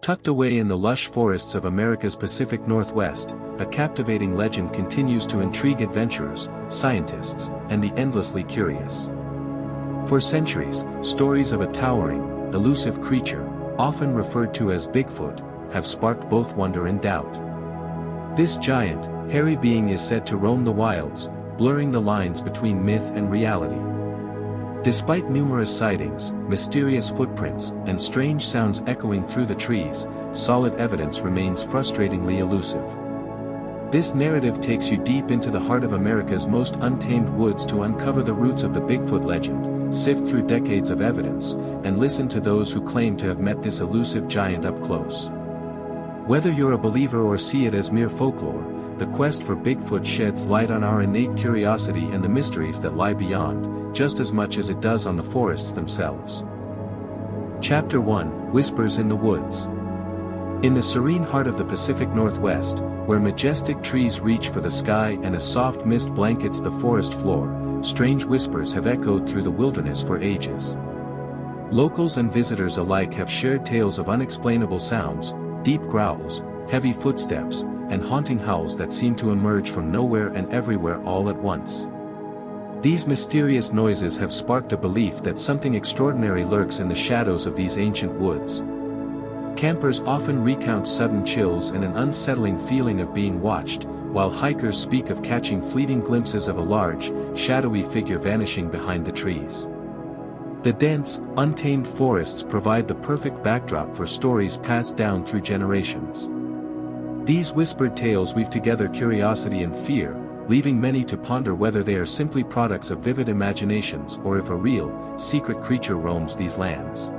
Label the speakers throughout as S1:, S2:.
S1: Tucked away in the lush forests of America's Pacific Northwest, a captivating legend continues to intrigue adventurers, scientists, and the endlessly curious. For centuries, stories of a towering, elusive creature, often referred to as Bigfoot, have sparked both wonder and doubt. This giant, hairy being is said to roam the wilds, blurring the lines between myth and reality. Despite numerous sightings, mysterious footprints, and strange sounds echoing through the trees, solid evidence remains frustratingly elusive. This narrative takes you deep into the heart of America's most untamed woods to uncover the roots of the Bigfoot legend, sift through decades of evidence, and listen to those who claim to have met this elusive giant up close. Whether you're a believer or see it as mere folklore, the quest for Bigfoot sheds light on our innate curiosity and the mysteries that lie beyond, just as much as it does on the forests themselves. Chapter 1: Whispers in the Woods. In the serene heart of the Pacific Northwest, where majestic trees reach for the sky and a soft mist blankets the forest floor, strange whispers have echoed through the wilderness for ages. Locals and visitors alike have shared tales of unexplainable sounds, deep growls, heavy footsteps, and haunting howls that seem to emerge from nowhere and everywhere all at once. These mysterious noises have sparked a belief that something extraordinary lurks in the shadows of these ancient woods. Campers often recount sudden chills and an unsettling feeling of being watched, while hikers speak of catching fleeting glimpses of a large, shadowy figure vanishing behind the trees. The dense, untamed forests provide the perfect backdrop for stories passed down through generations. These whispered tales weave together curiosity and fear, leaving many to ponder whether they are simply products of vivid imaginations or if a real, secret creature roams these lands.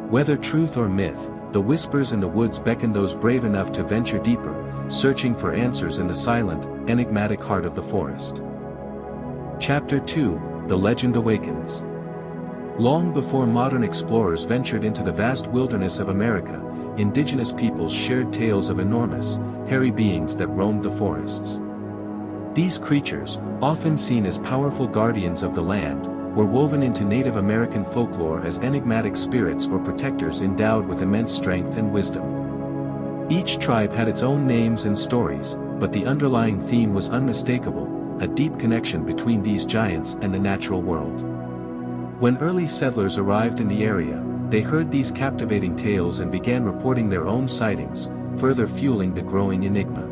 S1: Whether truth or myth, the whispers in the woods beckon those brave enough to venture deeper, searching for answers in the silent, enigmatic heart of the forest. Chapter 2: The Legend Awakens. Long before modern explorers ventured into the vast wilderness of America, indigenous peoples shared tales of enormous, hairy beings that roamed the forests. These creatures, often seen as powerful guardians of the land, were woven into Native American folklore as enigmatic spirits or protectors endowed with immense strength and wisdom. Each tribe had its own names and stories, but the underlying theme was unmistakable: a deep connection between these giants and the natural world. When early settlers arrived in the area, they heard these captivating tales and began reporting their own sightings, further fueling the growing enigma.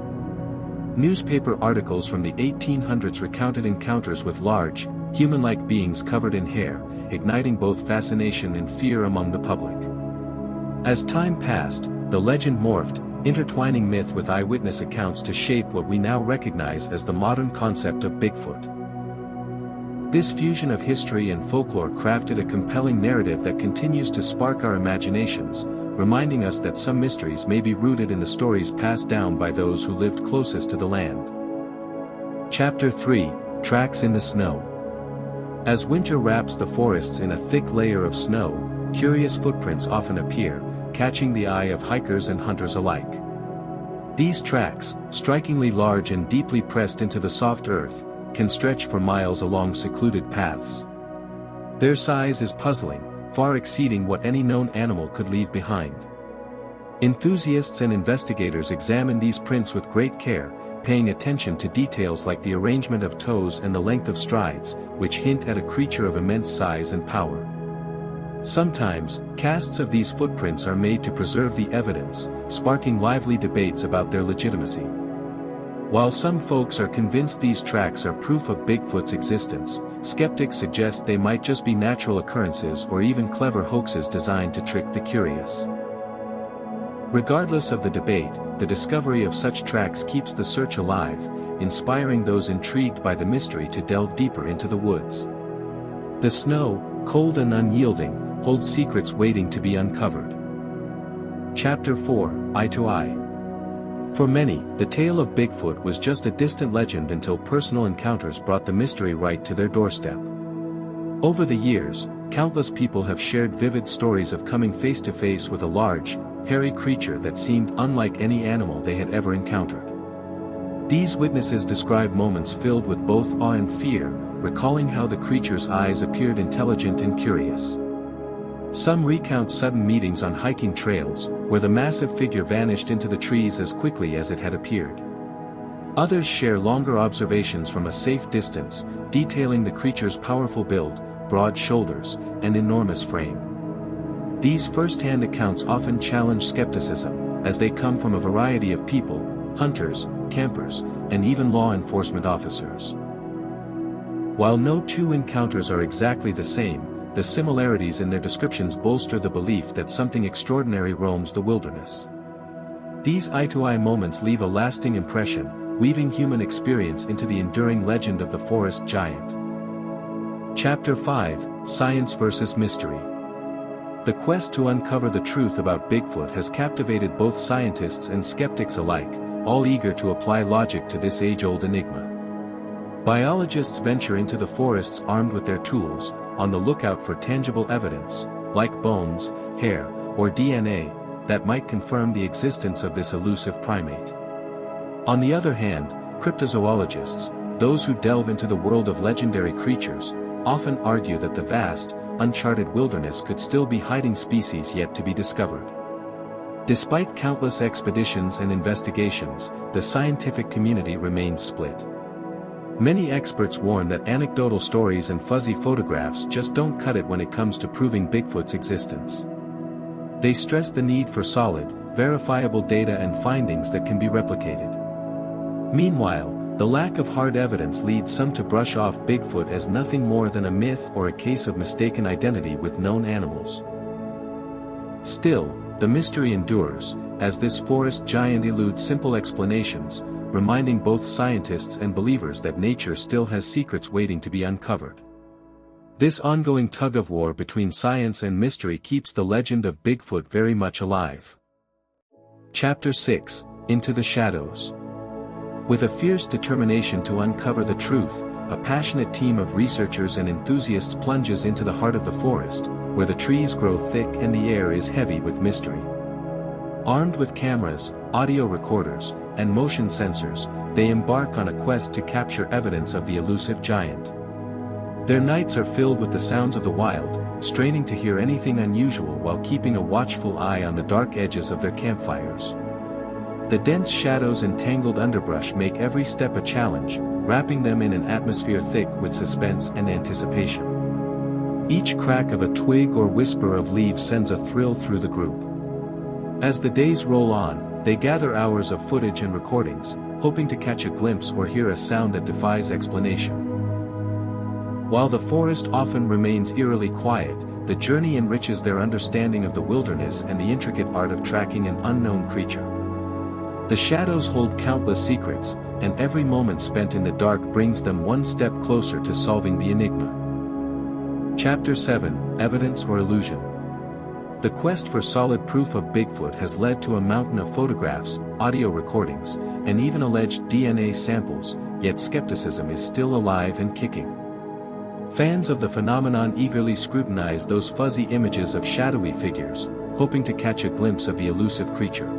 S1: Newspaper articles from the 1800s recounted encounters with large, human-like beings covered in hair, igniting both fascination and fear among the public. As time passed, the legend morphed, intertwining myth with eyewitness accounts to shape what we now recognize as the modern concept of Bigfoot. This fusion of history and folklore crafted a compelling narrative that continues to spark our imaginations, reminding us that some mysteries may be rooted in the stories passed down by those who lived closest to the land. Chapter 3: Tracks in the Snow. As winter wraps the forests in a thick layer of snow, curious footprints often appear, catching the eye of hikers and hunters alike. These tracks, strikingly large and deeply pressed into the soft earth, can stretch for miles along secluded paths. Their size is puzzling, far exceeding what any known animal could leave behind. Enthusiasts and investigators examine these prints with great care, paying attention to details like the arrangement of toes and the length of strides, which hint at a creature of immense size and power. Sometimes, casts of these footprints are made to preserve the evidence, sparking lively debates about their legitimacy. While some folks are convinced these tracks are proof of Bigfoot's existence, skeptics suggest they might just be natural occurrences or even clever hoaxes designed to trick the curious. Regardless of the debate, the discovery of such tracks keeps the search alive, inspiring those intrigued by the mystery to delve deeper into the woods. The snow, cold and unyielding, holds secrets waiting to be uncovered. Chapter 4: Eye to Eye. For many, the tale of Bigfoot was just a distant legend until personal encounters brought the mystery right to their doorstep. Over the years, countless people have shared vivid stories of coming face to face with a large, hairy creature that seemed unlike any animal they had ever encountered. These witnesses describe moments filled with both awe and fear, recalling how the creature's eyes appeared intelligent and curious. Some recount sudden meetings on hiking trails, where the massive figure vanished into the trees as quickly as it had appeared. Others share longer observations from a safe distance, detailing the creature's powerful build, broad shoulders, and enormous frame. These first-hand accounts often challenge skepticism, as they come from a variety of people, hunters, campers, and even law enforcement officers. While no two encounters are exactly the same, the similarities in their descriptions bolster the belief that something extraordinary roams the wilderness. These eye-to-eye moments leave a lasting impression, weaving human experience into the enduring legend of the forest giant. Chapter 5, Science vs. Mystery. The quest to uncover the truth about Bigfoot has captivated both scientists and skeptics alike, all eager to apply logic to this age-old enigma. Biologists venture into the forests armed with their tools, on the lookout for tangible evidence, like bones, hair, or DNA, that might confirm the existence of this elusive primate. On the other hand, cryptozoologists, those who delve into the world of legendary creatures, often argue that the vast, uncharted wilderness could still be hiding species yet to be discovered. Despite countless expeditions and investigations, the scientific community remains split. Many experts warn that anecdotal stories and fuzzy photographs just don't cut it when it comes to proving Bigfoot's existence. They stress the need for solid, verifiable data and findings that can be replicated. Meanwhile, the lack of hard evidence leads some to brush off Bigfoot as nothing more than a myth or a case of mistaken identity with known animals. Still, the mystery endures, as this forest giant eludes simple explanations, reminding both scientists and believers that nature still has secrets waiting to be uncovered. This ongoing tug-of-war between science and mystery keeps the legend of Bigfoot very much alive. Chapter 6, Into the Shadows. With a fierce determination to uncover the truth, a passionate team of researchers and enthusiasts plunges into the heart of the forest, where the trees grow thick and the air is heavy with mystery. Armed with cameras, audio recorders, and motion sensors, they embark on a quest to capture evidence of the elusive giant. Their nights are filled with the sounds of the wild, straining to hear anything unusual while keeping a watchful eye on the dark edges of their campfires. The dense shadows and tangled underbrush make every step a challenge, wrapping them in an atmosphere thick with suspense and anticipation. Each crack of a twig or whisper of leaves sends a thrill through the group. As the days roll on, they gather hours of footage and recordings, hoping to catch a glimpse or hear a sound that defies explanation. While the forest often remains eerily quiet, the journey enriches their understanding of the wilderness and the intricate art of tracking an unknown creature. The shadows hold countless secrets, and every moment spent in the dark brings them one step closer to solving the enigma. Chapter 7, Evidence or Illusion. The quest for solid proof of Bigfoot has led to a mountain of photographs, audio recordings, and even alleged DNA samples, yet skepticism is still alive and kicking. Fans of the phenomenon eagerly scrutinize those fuzzy images of shadowy figures, hoping to catch a glimpse of the elusive creature.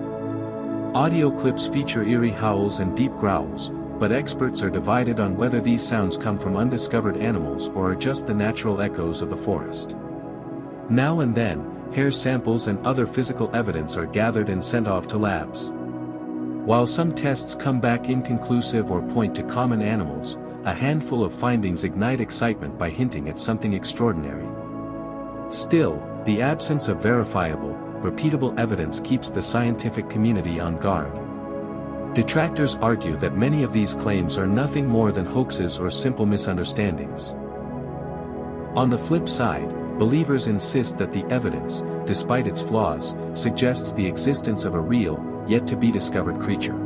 S1: Audio clips feature eerie howls and deep growls, but experts are divided on whether these sounds come from undiscovered animals or are just the natural echoes of the forest. Now and then, hair samples and other physical evidence are gathered and sent off to labs. While some tests come back inconclusive or point to common animals, a handful of findings ignite excitement by hinting at something extraordinary. Still, the absence of verifiable, repeatable evidence keeps the scientific community on guard. Detractors argue that many of these claims are nothing more than hoaxes or simple misunderstandings. On the flip side, believers insist that the evidence, despite its flaws, suggests the existence of a real, yet-to-be-discovered creature.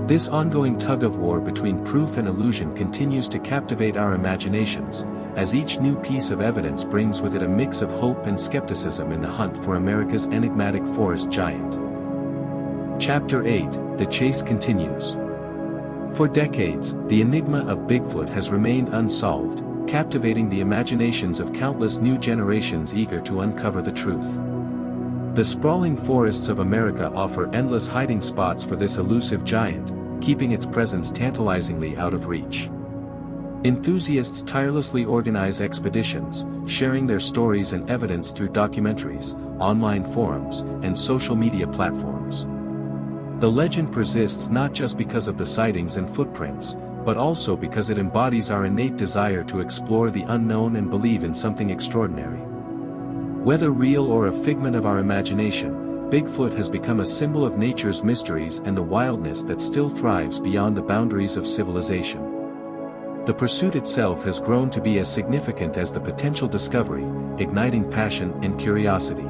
S1: This ongoing tug-of-war between proof and illusion continues to captivate our imaginations, as each new piece of evidence brings with it a mix of hope and skepticism in the hunt for America's enigmatic forest giant. Chapter 8, The Chase Continues. For decades, the enigma of Bigfoot has remained unsolved, captivating the imaginations of countless new generations eager to uncover the truth. The sprawling forests of America offer endless hiding spots for this elusive giant, keeping its presence tantalizingly out of reach. Enthusiasts tirelessly organize expeditions, sharing their stories and evidence through documentaries, online forums, and social media platforms. The legend persists not just because of the sightings and footprints, but also because it embodies our innate desire to explore the unknown and believe in something extraordinary. Whether real or a figment of our imagination, Bigfoot has become a symbol of nature's mysteries and the wildness that still thrives beyond the boundaries of civilization. The pursuit itself has grown to be as significant as the potential discovery, igniting passion and curiosity.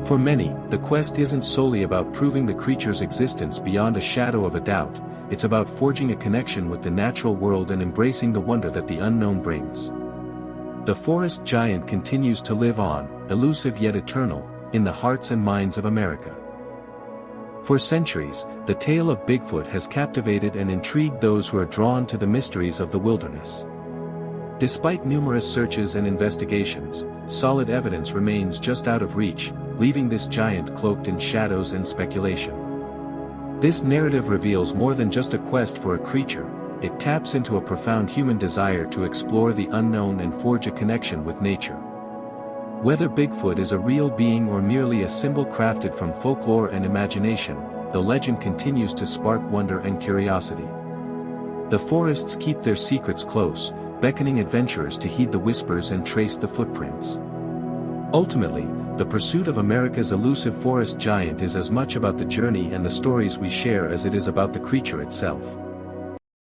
S1: For many, the quest isn't solely about proving the creature's existence beyond a shadow of a doubt, it's about forging a connection with the natural world and embracing the wonder that the unknown brings. The forest giant continues to live on, elusive yet eternal, in the hearts and minds of America. For centuries, the tale of Bigfoot has captivated and intrigued those who are drawn to the mysteries of the wilderness. Despite numerous searches and investigations, solid evidence remains just out of reach, leaving this giant cloaked in shadows and speculation. This narrative reveals more than just a quest for a creature, it taps into a profound human desire to explore the unknown and forge a connection with nature. Whether Bigfoot is a real being or merely a symbol crafted from folklore and imagination, the legend continues to spark wonder and curiosity. The forests keep their secrets close, beckoning adventurers to heed the whispers and trace the footprints. Ultimately, the pursuit of America's elusive forest giant is as much about the journey and the stories we share as it is about the creature itself.